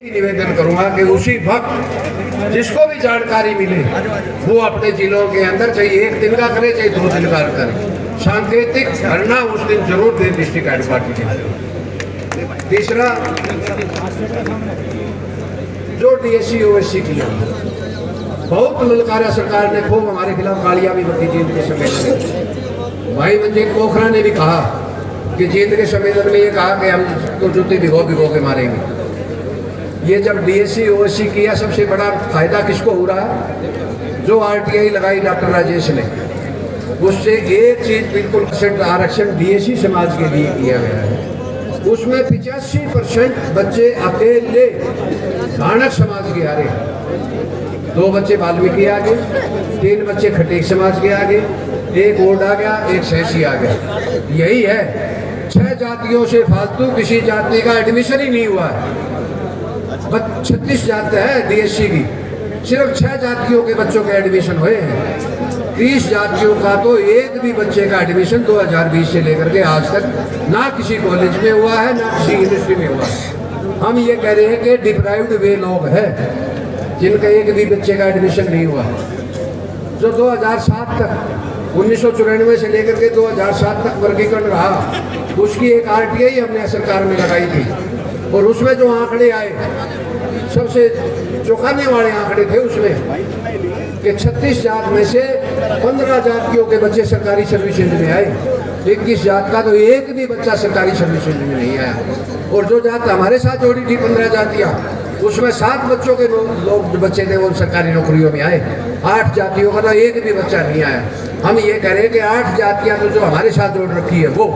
निवेदन करूंगा कि उसी वक्त जिसको भी जानकारी मिले वो अपने जिलों के अंदर चाहे एक दिन का करे चाहे 2 दिन का करे, सांकेतिक धरना उस दिन जरूर दे डिस्ट्रिक्ट हेडक्वार्टर के। तीसरा, जो डीएससी ओएससी किया बहुत ललकारा सरकार ने, खूब हमारे खिलाफ गालियां भी बकी जींद के सम्मेलन में। भाई मंजीत पोखरा ने भी कहा कि जींद के सम्मेलन में ये कहा कि हम तो जूती भिगो भिगो के मारेंगे। ये जब डीएससी ओएससी किया सबसे बड़ा फायदा किसको हो रहा है? जो आरटीआई लगाई डॉक्टर राजेश ने, उससे एक चीज बिल्कुल % आरक्षण डीएससी समाज के लिए किया गया है। उसमें 85% बच्चे अकेले भाणक समाज के आ रहे, 2 बच्चे वाल्मीकि आ गए, 3 बच्चे खटीक समाज के आ गए, 1 ओड आ गया, 1 सैसी आ गया। यही है, 6 जातियों से फालतू किसी जाति का एडमिशन ही नहीं हुआ है। 36 जात है डीएससी की, सिर्फ 6 जातियों के बच्चों के एडमिशन हुए हैं। 30 जातियों का तो एक भी बच्चे का एडमिशन 2020 से लेकर के आज तक ना किसी कॉलेज में हुआ है ना किसी यूनिवर्सिटी में हुआ है। हम ये कह रहे हैं कि डिप्राइव्ड वे लोग हैं जिनका एक भी बच्चे का एडमिशन नहीं हुआ, जो 2007 तक 1994 से लेकर के 2007 तक वर्गीकरण रहा, उसकी एक आरटीआई हमने सरकार में लगाई थी और उसमें जो आंकड़े आए सबसे चौंकाने वाले आंकड़े थे उसमें कि 36 जात में से 15 जातियों के बच्चे सरकारी सर्विस में आए, 21 जात का तो एक भी बच्चा सरकारी सर्विस में नहीं आया। और जो जात हमारे साथ जोड़ी थी 15 जातियाँ, उसमें 7 बच्चों के लोग बच्चे थे वो सरकारी नौकरियों में आए, 8 जातियों का तो एक भी बच्चा नहीं आया। हम ये कह रहे हैं कि 8 जातियाँ तो जो हमारे साथ जोड़ रखी है वो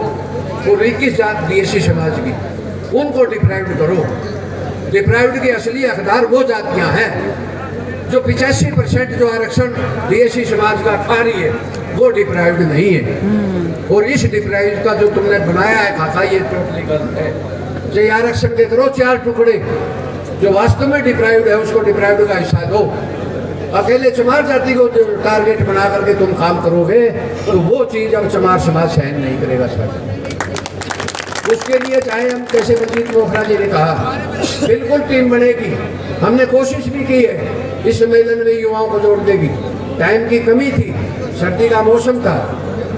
21 जात डीएससी समाज की, उनको डिप्राइव्ड करो। डिप्राइव्ड के असली हकदार वो जातियां हैं जो 85% जो आरक्षण डीएससी समाज का खा रही है, वो डिप्राइव्ड नहीं है। और इस डिप्राइव्ड का जो तुमने बनाया है खाका, ये टोटली गलत है। जो आरक्षण के करो 4 टुकड़े, जो वास्तव में डिप्राइव्ड है उसको डिप्राइव्ड का हिस्सा दो। अकेले चमार जाति को जो टारगेट बना करके तुम काम करोगे तो वो चीज अब चमार समाज सहन नहीं करेगा सर। उसके लिए चाहे हम कैसे मंजीत पोखरा जी ने कहा बिल्कुल टीम बनेगी, हमने कोशिश भी की है इस सम्मेलन में युवाओं को जोड़ने की। टाइम की कमी थी, सर्दी का मौसम था,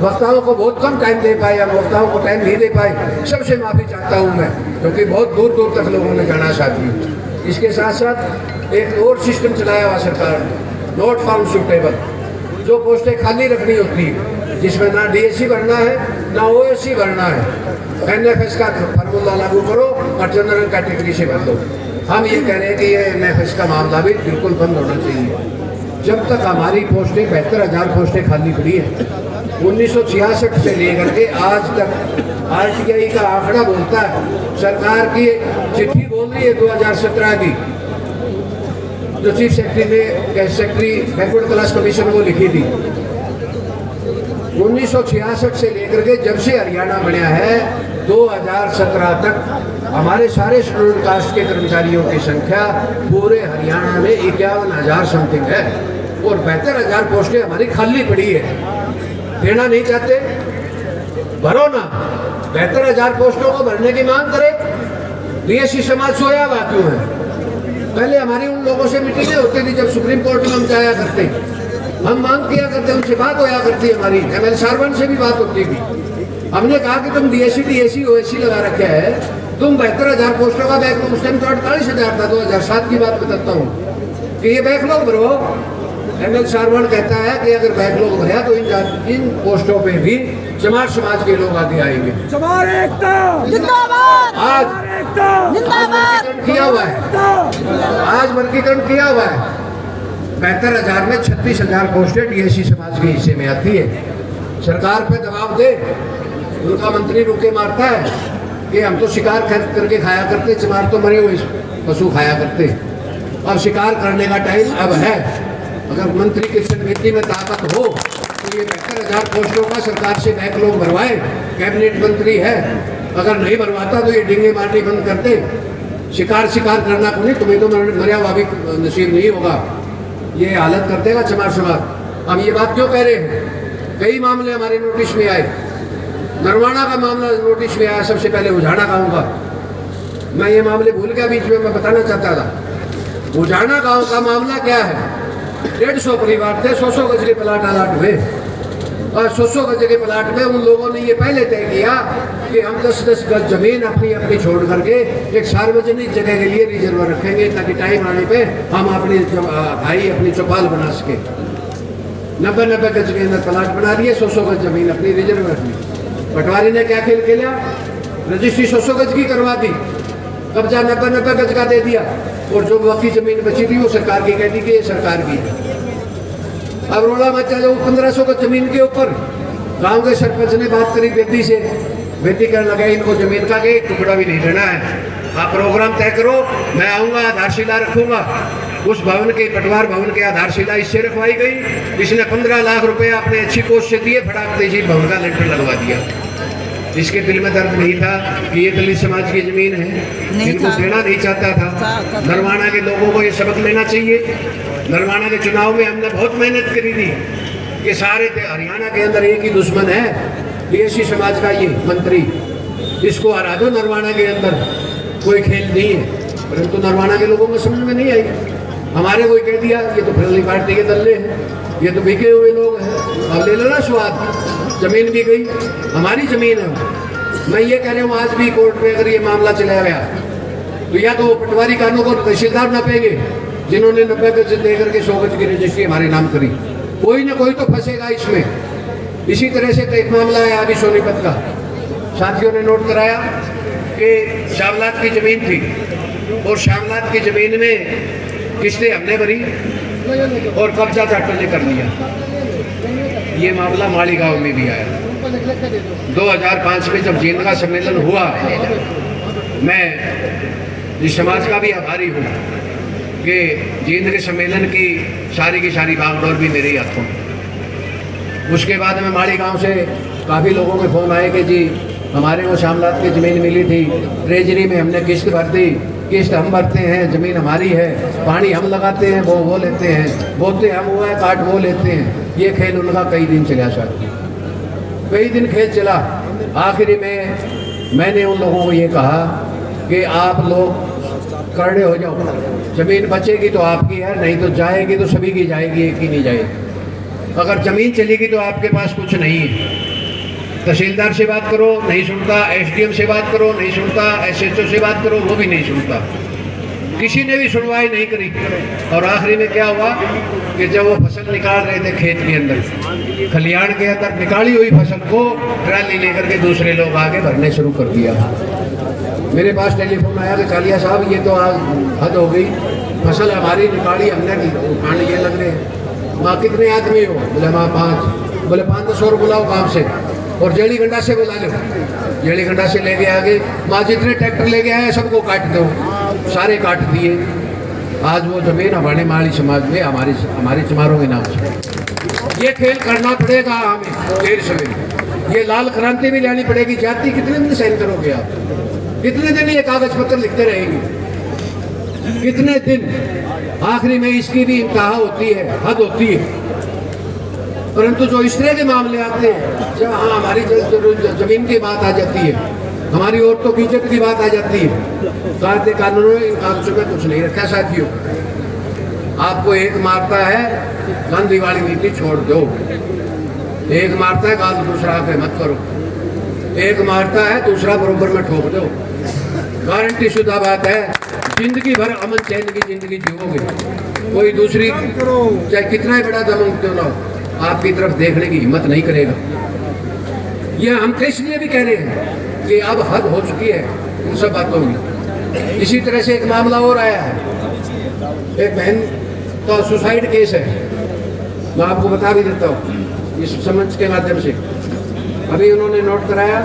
वक्ताओं को बहुत कम टाइम दे पाए, हम वक्ताओं को टाइम नहीं दे पाए, सबसे माफ़ी चाहता हूँ मैं, क्योंकि बहुत दूर दूर तक लोगों ने जाना साथी। इसके साथ साथ एक और सिस्टम चलाया हुआ सरकार ने, नॉट फाउंड सूटेबल, जो पोस्टें खाली रखनी होती है जिसमें ना डीएससी भरना है ना ओएससी भरना है, एनएफएस का फार्मूला लागू करो और जनरल कैटेगरी से भर दो। हम ये कह रहे हैं कि ये एनएफएस का मामला भी बिल्कुल बंद होना चाहिए। जब तक हमारी पोस्टें 72,000 पोस्टें खाली पड़ी हैं, 1966 से लेकर के आज तक आरटीआई का आंकड़ा बोलता है, सरकार की चिट्ठी बोल रही है 2017 की, जो chief secretary backward class commission को लिखी थी। 1966 से लेकर के जब से हरियाणा बना है 2017 तक हमारे सारे शेड्यूल्ड कास्ट के कर्मचारियों की संख्या पूरे हरियाणा में 51,000 समथिंग है और 72,000 पोस्टें हमारी खाली पड़ी है। देना नहीं चाहते, भरो ना, 72,000 पोस्टों को भरने की मांग करे। डीएससी समाज सोया हुआ क्यों है? पहले हमारी उन लोगों से मीटिंगें होती थी जब सुप्रीम कोर्ट में हम जाया करते, हम मांग किया करते, उनसे बात होया करती, हमारी एमएल सारवन से भी बात होती थी। हमने कहा कि तुम डीएससी ओएससी लगा रखे है, तुम 72,000 पोस्टों का बैकलॉग, उस टाइम तो 48,000 था, 2007 की बात बताता हूँ कि ये बैकलॉग भरो। एमएल सारवन कहता है कि अगर बैकलॉग भरा तो इन पोस्टों पे भी चमार समाज के लोग आगे आएंगे। चमार एकता जिंदाबाद। आज जिंदाबाद किया हुआ है, आज वर्गीकरण किया हुआ है। 72,000 में 36,000 पोस्टें डीएससी समाज के हिस्से में आती है। सरकार पे दबाव दे, उनका मंत्री रुके मारता है कि हम तो शिकार करके खाया करते, चमार तो मरे हुए पशु खाया करते। अब शिकार करने का टाइम अब है। अगर मंत्री की संगति में ताकत हो तो ये 72,000 पोस्टों का सरकार से बैकलॉग भरवाए। कैबिनेट मंत्री है, अगर नहीं भरवाता तो ये डिंगे मारनी बंद करते। शिकार करना को नहीं, तुम्हें तो मरिया हुआ भी नसीब नहीं होगा। ये हालत कर देगा चमार समाज। हम ये बात क्यों कह रहे हैं? कई मामले हमारे नोटिस में आए, नरवाना का मामला नोटिस में आया, सबसे पहले उझाड़ा गाँव का मैं ये मामले भूल गया, बीच में मैं बताना चाहता था। बुझाना गांव का मामला क्या है, 150 परिवार थे, 100 गज के प्लाट अलाट हुए और 100 गज के प्लाट में उन लोगों ने ये पहले तय किया कि हम 10-10 गज जमीन अपनी अपनी छोड़ करके एक सार्वजनिक जगह के लिए रिजर्व रखेंगे, ताकि टाइम आने पे हम अपनी भाई अपनी चौपाल बना सके। 90-90 गज के अंदर प्लाट बना दिए, 100 गज जमीन अपनी रिजर्व रख ली। पटवारी ने क्या खेल खेला, रजिस्ट्री 100 गज की करवा दी, कब्जा 90-90 गज का दे दिया, और जो बाकी जमीन बची थी वो सरकार की कह दी कि ये सरकार की है। अब रोड़ा मचा जो 1500 गज जमीन के ऊपर। गांव के सरपंच ने बात करी बेटी से, बेटी कहने लगा इनको जमीन का एक टुकड़ा भी नहीं देना है, आप प्रोग्राम तय करो, मैं आऊँगा, आधारशिला रखूँगा। उस भवन के, पटवार भवन के आधारशिला इससे रखवाई गई। इसने 15 लाख रुपए अपने अच्छी कोष से दिए, फटाक से भवन का लेंटर लगवा दिया। इसके दिल में दर्द नहीं था कि ये दलित समाज की जमीन है, इनको देना नहीं चाहता था। नरवाना के लोगों को ये सबक लेना चाहिए। नरवाना के चुनाव में हमने बहुत मेहनत करी थी कि सारे हरियाणा के अंदर एक ही दुश्मन है, बीएससी समाज का ये मंत्री, इसको हरा दो। नरवाना के अंदर कोई खेल नहीं है, परंतु नरवाना के लोगों को समझ में नहीं आई। हमारे कोई कह दिया ये तो फजली पार्टी के दल्ले हैं, ये तो बिके हुए लोग हैं, अब ले लेना स्वाद, जमीन भी गई, हमारी जमीन है। मैं ये कह रहा हूँ आज भी कोर्ट में अगर ये मामला चला गया तो या तो पटवारी कानून को तहसीलदार नपेंगे जिन्होंने 90 गज लेकर के 100 गज की रजिस्ट्री हमारे नाम करी, कोई ना कोई तो फंसेगा इसमें। इसी तरह से एक मामला है अभी सोनीपत का, साथियों ने नोट कराया कि श्यामलात की जमीन थी और श्यामलात की जमीन में किस्तें हमने भरी और कब्जा चाटर ने कर लिया। ये मामला माली गांव में भी आया। 2005 में जब जींद का सम्मेलन हुआ, मैं इस समाज का भी आभारी हूँ कि जींद के सम्मेलन की सारी बागडोर भी मेरे हाथों में। उसके बाद में माली गांव से काफ़ी लोगों के फ़ोन आए कि जी हमारे को श्यामलात की ज़मीन मिली थी, ट्रेजरी में हमने किस्त भर दी, किस्त हम भरते हैं, ज़मीन हमारी है, पानी हम लगाते हैं, वो लेते हैं, बोते हम हुआ है, काट वो लेते हैं। ये खेल उनका कई दिन चला, सर कई दिन खेल चला। आखिरी में मैंने उन लोगों को ये कहा कि आप लोग करड़े हो जाओ, ज़मीन बचेगी तो आपकी है, नहीं तो जाएगी तो सभी की जाएगी, एक ही नहीं जाएगी। अगर ज़मीन चलेगी तो आपके पास कुछ नहीं है। तहसीलदार से बात करो नहीं सुनता, एसडीएम से बात करो नहीं सुनता, एसएचओ से बात करो वो भी नहीं सुनता, किसी ने भी सुनवाई नहीं करी। और आखिरी में क्या हुआ कि जब वो फसल निकाल रहे थे खेत के अंदर, खलियान के अंदर निकाली हुई फसल को ट्राली लेकर के दूसरे लोग आगे भरने शुरू कर दिया। मेरे पास टेलीफोन आया कि कालिया साहब ये तो आज हद हो गई, फसल हमारी निकाली हमने उठाने ये लग रहे हैं। माँ कितने आदमी हो? बोले माँ 5। बोले 500 और बुलाओ गाँव से और जेड़ी गंडा से बुला लो। जेड़ी गंडा से ले गए आगे, माँ जितने ट्रैक्टर ले गए हैं सबको काट दो, सारे काट दिए। आज वो जमीन हमारे माली समाज में हमारे चमारों के नाम से। ये खेल करना पड़ेगा हमें देर सवेरे, ये लाल क्रांति भी लानी पड़ेगी। जाति कितने दिन सहन करोगे आप? कितने दिन ये कागज पत्र लिखते रहेंगे? कितने दिन? आखिरी में इसकी भी इंतहा होती है, हद होती है। परंतु जो इस तरह के मामले आते हैं, जब हाँ हमारी जमीन की बात आ जाती है, हमारी औरतों की इज्जत की बात आ जाती है, कायदे कानूनों इन कागजों में कुछ नहीं रखा। साथियों, आपको एक मारता है गांधी वाली नीति छोड़ दो, एक मारता है गाल दूसरा पे मत करो, एक मारता है दूसरा बरोबर में ठोक दो। गारंटी शुदा बात है, जिंदगी भर अमन चैन की जिंदगी जियोगे। कोई दूसरी चाहे कितना ही बड़ा दमन क्यों ना हो, आपकी तरफ देखने की हिम्मत नहीं करेगा। ये हम तो इसलिए भी कह रहे हैं कि अब हद हो चुकी है उन सब बातों की। इसी तरह से एक मामला और आया है, एक बहन का सुसाइड केस है, मैं आपको बता भी देता हूँ इस समझ के माध्यम से। अभी उन्होंने नोट कराया,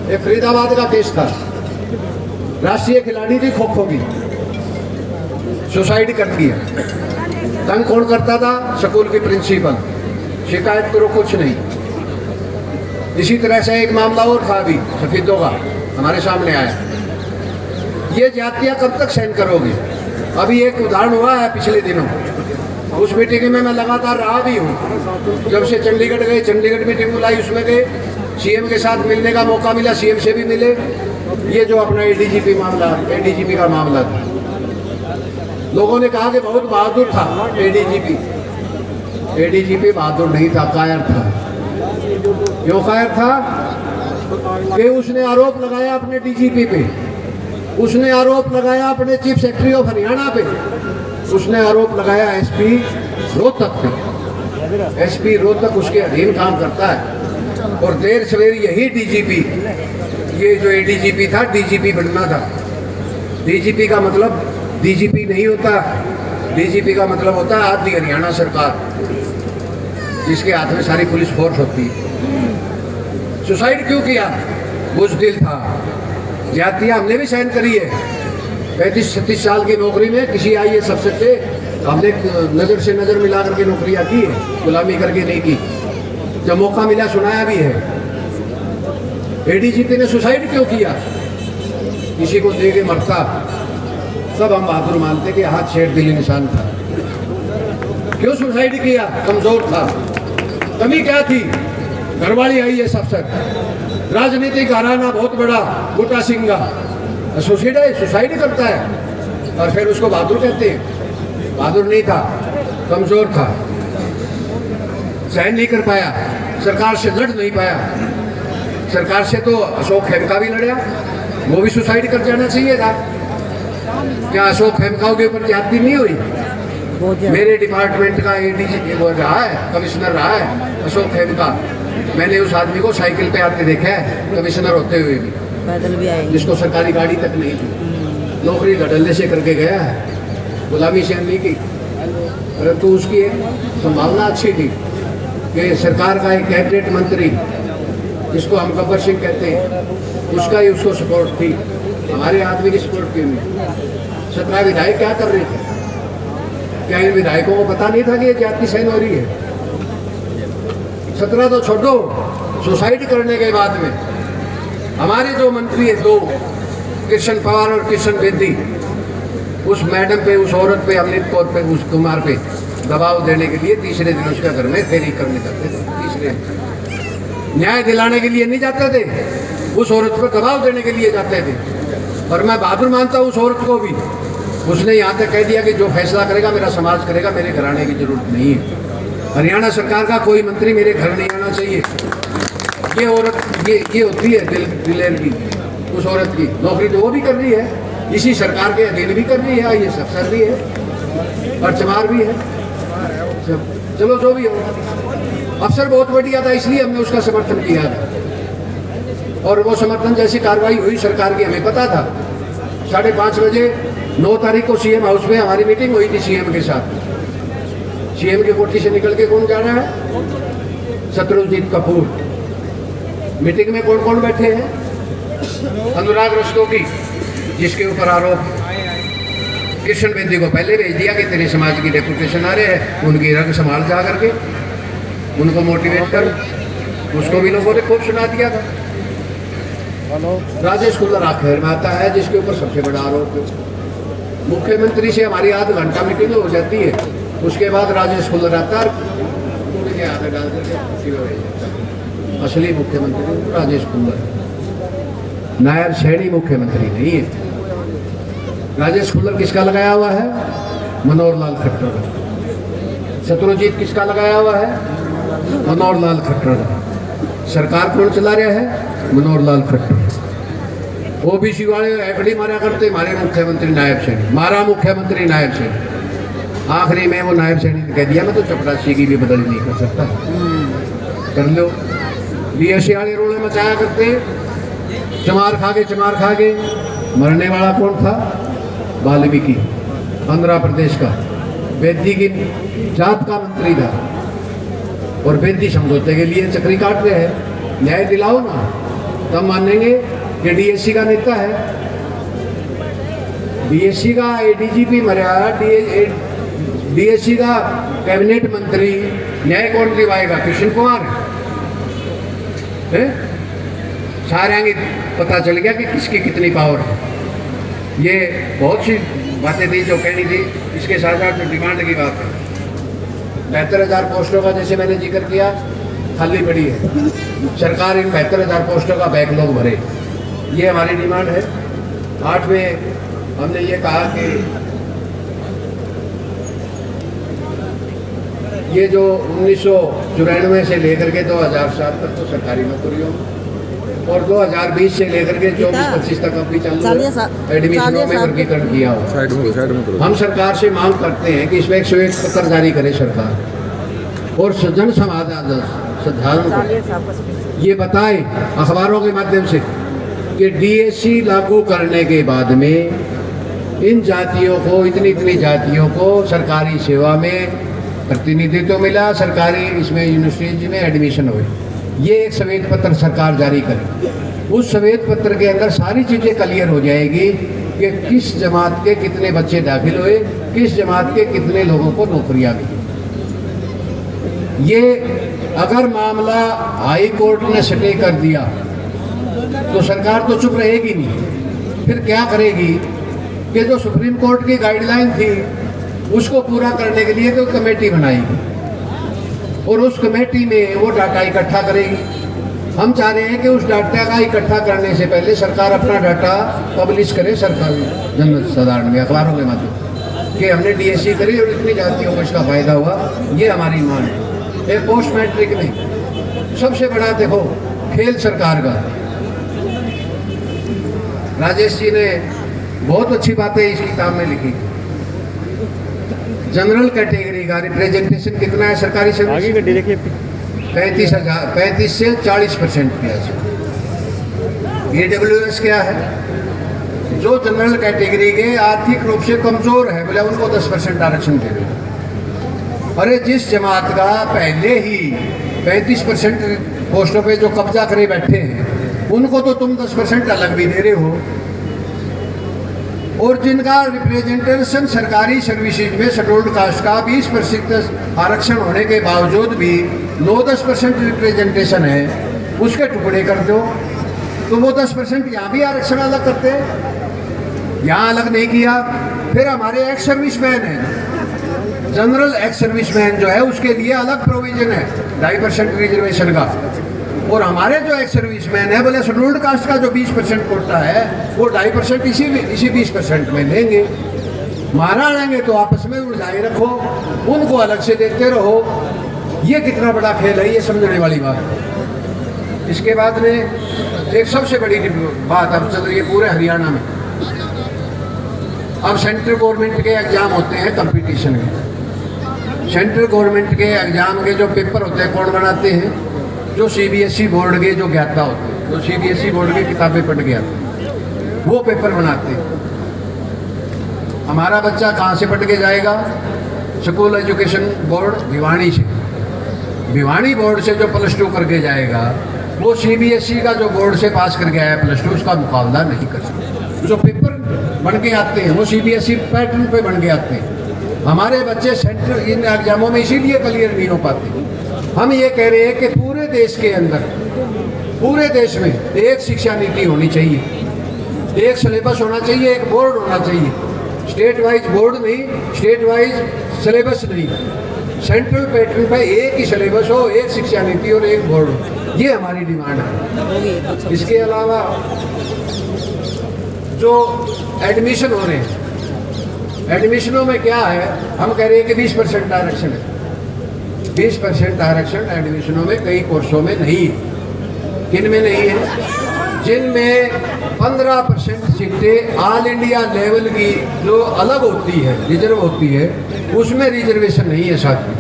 एक फरीदाबाद का केस था, राष्ट्रीय खिलाड़ी थी खो खो की, सुसाइड कर दिया। तंग कौन करता था? स्कूल की प्रिंसिपल। शिकायत करो कुछ नहीं। इसी तरह से एक मामला और था अभी सफेदों का, हमारे सामने आया। ये जातियां कब तक सहन करोगे? अभी एक उदाहरण हुआ है पिछले दिनों, उस मीटिंग में मैं लगातार रहा भी हूँ। जब से चंडीगढ़ गए, चंडीगढ़ मीटिंग बुलाई, उसमें गए, सीएम के साथ मिलने का मौका मिला, सीएम से भी मिले। ये जो अपना एडीजीपी का मामला था, लोगों ने कहा कि बहुत बहादुर था एडीजीपी। एडीजीपी बहादुर नहीं था, कायर था। क्यों कायर था? कि उसने आरोप लगाया अपने डीजीपी पे, उसने आरोप लगाया अपने चीफ सेक्रेटरी ऑफ हरियाणा पे, उसने आरोप लगाया एसपी रोहतक पे। एसपी रोहतक उसके अधीन काम करता है। और देर सवेर यही डीजीपी, ये जो एडीजीपी था, डीजीपी बनना था। डीजीपी का मतलब डीजीपी नहीं होता, डीजीपी का मतलब होता है आधी हरियाणा सरकार, जिसके हाथ में सारी पुलिस फोर्स होती है। सुसाइड क्यों किया? बुज़दिल था। ज्यादतियाँ हमने भी सहन करी है। 35-36 साल की नौकरी में किसी IAS अफसर से हमने नज़र से नज़र मिला करके नौकरियाँ की है, गुलामी करके नहीं की। जब मौका मिला सुनाया भी है। एडीजीपी ने सुसाइड क्यों किया? किसी को दे के मरता, तब हम बहादुर मानते कि हाथ छेड़ दिली निशान था। क्यों सुसाइड किया? कमजोर था। कमी क्या थी? घरवाली IAS अफसर, राजनीतिक घराना बहुत बड़ा, बूटा सिंह सुसाइड करता है और फिर उसको बहादुर कहते हैं। बहादुर नहीं था, कमजोर था, सहन नहीं कर पाया, सरकार से लड़ नहीं पाया। सरकार से तो अशोक खेमका भी लड़ा, वो भी सुसाइड कर जाना चाहिए था। क्या अशोक खेमका के ऊपर ज्यादती नहीं हुई? मेरे डिपार्टमेंट का एडीजी वो रहा है, कमिश्नर रहा है अशोक खेमका। मैंने उस आदमी को साइकिल पे आते देखा है, कमिश्नर होते हुए भी, पैदल भी आएंगे, जिसको सरकारी गाड़ी तक नहीं थी। नौकरी धड़ल्ले से करके गया है, गुलामी से नहीं की। परंतु उसकी एक संभावना अच्छी थी कि सरकार का एक कैबिनेट मंत्री, जिसको हम गब्बर सिंह कहते हैं, उसका ही उसको सपोर्ट थी। हमारे आदमी की सपोर्ट क्यों नहीं? 17 विधायक क्या कर रहे थे? क्या इन विधायकों को पता नहीं था कि ये जाति सहन हो रही है? 17 तो छोड़ो, सुसाइड करने के बाद में हमारे जो मंत्री है दो, कृष्ण पवार और कृष्ण बेदी, उस मैडम पे, उस औरत पे, अमृत कौर पे, उस कुमार पे दबाव देने के लिए तीसरे दिन उसका घर में फेरी करने जाते थे। तीसरे न्याय दिलाने के लिए नहीं जाते थे, उस औरत पर दबाव देने के लिए जाते थे। और मैं बहादुर मानता हूँ उस औरत को भी। उसने यहाँ तक कह दिया कि जो फैसला करेगा मेरा समाज करेगा, मेरे घर आने की जरूरत नहीं है। हरियाणा सरकार का कोई मंत्री मेरे घर नहीं आना चाहिए। ये औरत ये होती है दिलेर की, उस औरत की नौकरी तो वो भी कर रही है, इसी सरकार के अधीन भी कर रही है, ये अफसर भी है और चमार भी है। चलो जो भी हो, अफसर बहुत बढ़िया था, इसलिए हमने उसका समर्थन किया था। और वो समर्थन जैसी कार्रवाई हुई सरकार की हमें पता था। 5:30 बजे 9 तारीख को सीएम हाउस में हमारी मीटिंग हुई थी सीएम के साथ। सीएम की कोठी से निकल के कौन जा रहा है? शत्रुजीत कपूर। मीटिंग में कौन कौन बैठे हैं? अनुराग रस्तोगी, जिसके ऊपर आरोप, कृष्ण बेदी को पहले भेज दिया कि तेरे समाज की रेपुटेशन आ रही है, उनकी रंग संभाल जा करके, उनको मोटिवेट कर। उसको भी लोगों ने खूब सुना दिया था। राजेश खुल्लर आखिर में आता है, जिसके ऊपर सबसे बड़ा आरोप है। मुख्यमंत्री से हमारी आध घंटा मीटिंग हो जाती है, उसके बाद राजेश खुल्लर आता है, आधा डाल करके असली मुख्यमंत्री राजेश खुल्लर, नायब सैनी मुख्यमंत्री नहीं है। राजेश खुल्लर किसका लगाया हुआ है? मनोहर लाल खट्टर। शत्रुजीत किसका लगाया हुआ है? मनोहर लाल खट्टर। सरकार कौन चला रहा है? मनोहर लाल खट्टर। ओबीसी वाले एफडी मारा करते, मारे मुख्यमंत्री नायब सैनी, मारा मुख्यमंत्री नायब सैनी। आखिरी में वो नायब सैनी ने कह दिया मैं तो चपरासी की भी बदल नहीं कर सकता, कर लो। बीएससी वाले रोले मचाया करते, चमार खा के। मरने वाला कौन था? वाल्मीकि, आंध्र प्रदेश का, बेदी की जात का मंत्री था। और बेदी समझौते के लिए चक्री काट रहे हैं। न्याय दिलाओ ना, तब मानेंगे कि डीएससी का नेता है। डीएससी का एडीजीपी मरा, डीएससी का कैबिनेट मंत्री, न्याय कौन दिवाएगा? कृष्ण कुमार है। सारे पता चल गया कि किसकी कितनी पावर है। ये बहुत सी बातें थी जो कहनी थी। इसके साथ साथ जो डिमांड की बात है, 72,000 पोस्टों का जैसे मैंने जिक्र किया खाली पड़ी है। सरकार इन 72,000 पोस्टों का बैकलॉग भरे, ये हमारी डिमांड है। 8वें हमने ये कहा कि ये जो 1994 से लेकर के 2007 तक तो सरकारी नौकरियों और 2020 से लेकर के 24-25 तक अभी चालू एडमिशनों में वर्गीकरण किया हुआ। हम सरकार से मांग करते हैं कि इसमें एक श्वेत पत्र जारी करे सरकार और जन साधारण को ये बताए अखबारों के माध्यम से कि डीएससी लागू करने के बाद में इन जातियों को, इतनी जातियों को सरकारी सेवा में प्रतिनिधित्व मिला, सरकारी इसमें यूनिवर्सिटीज में एडमिशन हुए। ये एक श्वेत पत्र सरकार जारी करे। उस श्वेत पत्र के अंदर सारी चीज़ें क्लियर हो जाएगी कि किस जमात के कितने बच्चे दाखिल हुए, किस जमात के कितने लोगों को नौकरियां मिली। ये अगर मामला हाई कोर्ट ने स्टे कर दिया तो सरकार तो चुप रहेगी नहीं, फिर क्या करेगी कि जो सुप्रीम कोर्ट की गाइडलाइन थी उसको पूरा करने के लिए तो कमेटी बनाएगी और उस कमेटी में वो डाटा इकट्ठा करेगी। हम चाह रहे हैं कि उस डाटा का इकट्ठा करने से पहले सरकार अपना डाटा पब्लिश करे सरकारी जन साधारण में, अखबारों के माध्यम कि हमने डीएससी करी और इतनी जातियों को इसका फायदा हुआ। ये हमारी मांग है। एक पोस्ट मैट्रिक में सबसे बड़ा देखो खेल सरकार का, राजेश जी ने बहुत अच्छी बातें इस किताब में लिखी। जनरल कैटेगरी का रिप्रेजेंटेशन कितना है सरकारी सर्विस? 35 से 40% किया। AWS क्या है? जो जनरल कैटेगरी के आर्थिक रूप से कमजोर है बोले उनको 10% आरक्षण दे दो। अरे जिस जमात का पहले ही 35% पोस्टों पे जो कब्जा करे बैठे हैं उनको तो तुम 10% अलग भी दे रहे हो, और जिनका रिप्रेजेंटेशन सरकारी सर्विसेज में शेड्यूल्ड कास्ट का 20% आरक्षण होने के बावजूद भी 9-10% रिप्रेजेंटेशन है, उसके टुकड़े कर दो। तो वो 10% यहाँ भी आरक्षण अलग करते हैं, यहाँ अलग नहीं किया। फिर हमारे एक्स सर्विसमैन हैं, जनरल एक्स सर्विसमैन जो है उसके लिए अलग प्रोविजन है 2.5% रिजर्वेशन का, और हमारे जो एक्स सर्विसमैन है बोले शेड्यूल्ड कास्ट का जो 20% कोटा है वो 2.5% इसी 20% में लेंगे। मारा लेंगे तो आपस में उलझाए रखो, उनको अलग से देते रहो। ये कितना बड़ा खेल है, ये समझने वाली बात। इसके बाद में एक सबसे बड़ी बात अब चल रही है पूरे हरियाणा में। अब सेंट्रल गवर्नमेंट के एग्जाम होते हैं कंपटीशन के। सेंट्रल गवर्नमेंट के एग्जाम के जो पेपर होते हैं कौन बनाते हैं? जो CBSE बोर्ड के जो ज्ञाता होते हैं, जो CBSE बोर्ड की किताबें पढ़ गया वो पेपर बनाते हैं। हमारा बच्चा कहाँ से पढ़ के जाएगा? स्कूल एजुकेशन बोर्ड भिवानी से। भिवानी बोर्ड से जो +2 करके जाएगा वो CBSE का जो बोर्ड से पास करके आया +2 उसका मुकाबला नहीं कर सकता। जो पेपर बन के आते हैं वो CBSE पैटर्न पे बन के आते हैं। हमारे बच्चे सेंट्रल इन एग्जामों में इसीलिए क्लियर नहीं हो पाते। हम ये कह रहे हैं कि पूरे देश के अंदर, पूरे देश में एक शिक्षा नीति होनी चाहिए, एक सिलेबस होना चाहिए, एक बोर्ड होना चाहिए। स्टेट वाइज बोर्ड नहीं, स्टेट वाइज सिलेबस नहीं, सेंट्रल पैटर्न पे एक ही सिलेबस हो, एक शिक्षा नीति और एक बोर्ड हो। ये हमारी डिमांड है। इसके अलावा जो एडमिशन हो रहे हैं, एडमिशनों में क्या है? हम कह रहे हैं कि 20% आरक्षण है। 20% आरक्षण एडमिशनों में कई कोर्सों में नहीं है। किन में नहीं है? जिनमें 15% सीटें ऑल इंडिया लेवल की जो अलग होती है, रिजर्व होती है, उसमें रिजर्वेशन नहीं है। साथ में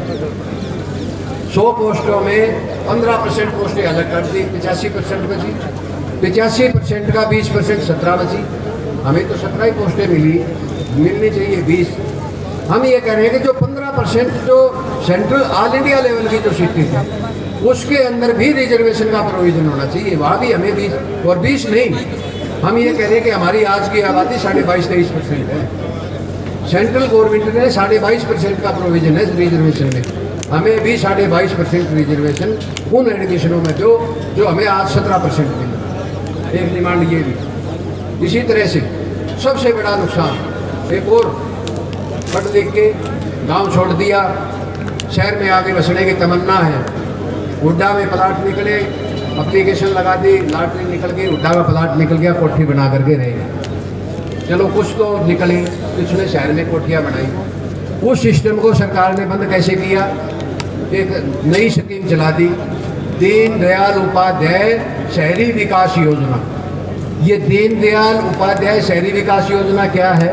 100 पोस्टों में 15% पोस्टें अलग कर दी, 85% बची। 85% का 20% 17 बची। हमें तो 17 ही पोस्टें मिलनी चाहिए 20। हम ये कह रहे हैं कि जो 15% जो सेंट्रल ऑल इंडिया लेवल की जो सीटें थी उसके अंदर भी रिजर्वेशन का प्रोविजन होना चाहिए, वहाँ भी हमें 20 और 20 नहीं। हम ये कह रहे हैं कि हमारी आज की आबादी 22.5-23% है। सेंट्रल गवर्नमेंट ने 22.5% का प्रोविजन है रिजर्वेशन में, हमें भी 22.5% रिजर्वेशन उन एडमिशनों में दो जो हमें आज 17% मिले। एक डिमांड ये भी। इसी तरह से सबसे बड़ा नुकसान एक और, पढ़ लिख के गांव छोड़ दिया, शहर में आगे बसने की तमन्ना है। हुड्डा में प्लाट निकले, एप्लीकेशन लगा दी, लॉटरी निकल गई, हुड्डा का प्लाट निकल गया, कोठी बना करके रहेगा। चलो कुछ तो निकले, कुछ ने शहर में कोठियाँ बनाई। उस सिस्टम को सरकार ने बंद कैसे किया? एक नई स्कीम चला दी, दीनदयाल उपाध्याय शहरी विकास योजना। ये दीनदयाल उपाध्याय शहरी विकास योजना क्या है?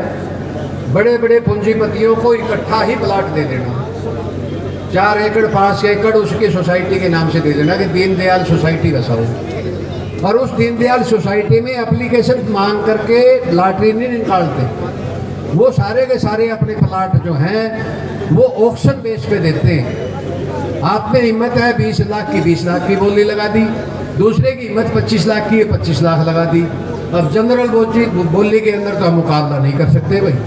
बड़े बड़े पूंजीपतियों को इकट्ठा ही प्लाट दे देना, 4 एकड़ 5 एकड़ उसकी सोसाइटी के नाम से दे देना कि दीनदयाल सोसाइटी बसाओ। और उस दीनदयाल सोसाइटी में एप्लीकेशन मांग करके लॉटरी नहीं निकालते, वो सारे के सारे अपने प्लाट जो हैं वो ऑक्शन बेस पे देते हैं। आप में हिम्मत है 20 लाख की 20 लाख की बोली लगा दी, दूसरे की हिम्मत 25 लाख की 25 लाख लगा दी। अब जनरल बोली के अंदर तो हम मुकाबला नहीं कर सकते भाई,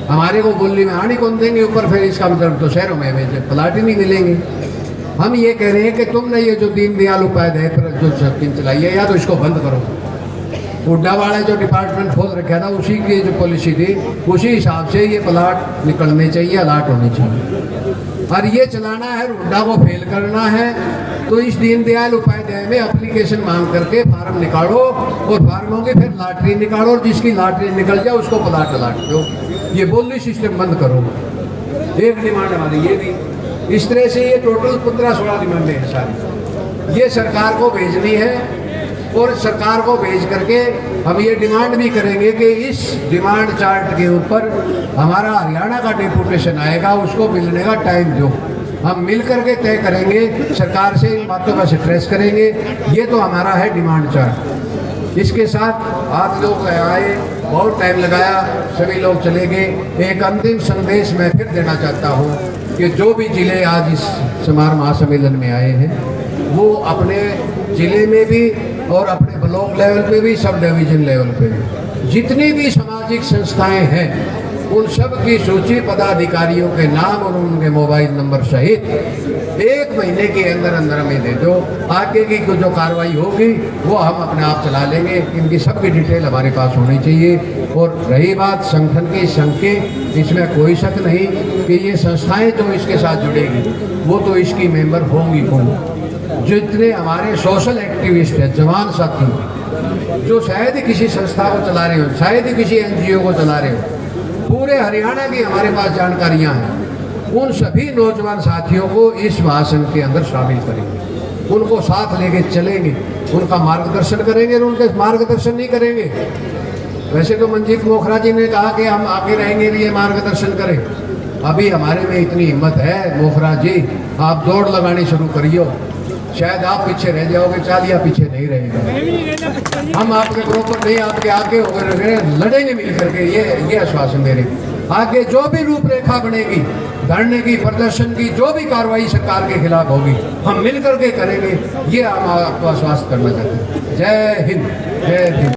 हमारे को बोली में आनी कौन देंगे ऊपर, फिर इसका मतलब तो शहरों में प्लाट ही नहीं मिलेंगे। हम ये कह रहे हैं कि तुमने ये जो दीनदयाल उपाध्याय पर जो स्कीम चलाई है, या तो इसको बंद करो। हुड्डा वाला जो डिपार्टमेंट खोल रखा था, उसी की जो पॉलिसी थी, उसी हिसाब से ये प्लाट निकलने चाहिए, अलाट होने चाहिए। और ये चलाना है, हुड्डा को फेल करना है, तो इस दीनदयाल उपाध्याय में एप्लीकेशन मांग करके फार्म निकालो, और फार्मों की फिर लॉटरी निकालो, और जिसकी लॉटरी निकल जाए उसको प्लाट अलाट दो। ये बोली सिस्टम बंद करो। एक डिमांड हमारी ये भी, इस तरह से ये टोटल 15-16 डिमांडें हैं सारी, ये सरकार को भेजनी है। और सरकार को भेज करके हम ये डिमांड भी करेंगे कि इस डिमांड चार्ट के ऊपर हमारा हरियाणा का डेपुटेशन आएगा, उसको मिलने का टाइम दो। हम मिल करके तय करेंगे, सरकार से इन बातों का स्ट्रेस करेंगे। ये तो हमारा है डिमांड चार्ट। इसके साथ आप लोग आए, बहुत टाइम लगाया, सभी लोग चले गए। एक अंतिम संदेश मैं फिर देना चाहता हूँ कि जो भी जिले आज इस समारोह महासम्मेलन में आए हैं, वो अपने जिले में भी और अपने ब्लॉक लेवल पे भी, सब डिवीजन लेवल पे भी जितनी भी सामाजिक संस्थाएं हैं, उन सब की सूची पदाधिकारियों के नाम और उनके मोबाइल नंबर सहित 1 महीने के अंदर अंदर हमें दे दो। आगे की जो कार्रवाई होगी वो हम अपने आप चला लेंगे। इनकी सबकी डिटेल हमारे पास होनी चाहिए। और रही बात संगठन की संघ की, इसमें कोई शक नहीं कि ये संस्थाएं जो इसके साथ जुड़ेगी वो तो इसकी मेंबर होंगी होंगी। जितने हमारे सोशल एक्टिविस्ट हैं, जवान साथी जो शायद ही किसी संस्था को चला रहे हो, शायद ही किसी NGO को चला रहे हो, पूरे हरियाणा की हमारे पास जानकारियां हैं। उन सभी नौजवान साथियों को इस भाषण के अंदर शामिल करेंगे, उनको साथ लेके चलेंगे, उनका मार्गदर्शन करेंगे। और उनके मार्गदर्शन नहीं करेंगे, वैसे तो मंजीत मोखरा जी ने कहा कि हम आगे रहेंगे भी ये मार्गदर्शन करें। अभी हमारे में इतनी हिम्मत है मोखरा जी, आप दौड़ लगानी शुरू करिए, शायद आप पीछे रह जाओगे, चालिया पीछे नहीं रहेगा। हम आपके बरोबर नहीं, आपके आगे होकर लड़ेंगे मिल करके, ये आश्वासन दे रहे। आगे जो भी रूपरेखा बनेगी, धरने की, प्रदर्शन की, जो भी कार्रवाई सरकार के खिलाफ होगी, हम मिल करके करेंगे, ये हम आपको आश्वस्त करना चाहते हैं। जय हिंद, जय हिंद।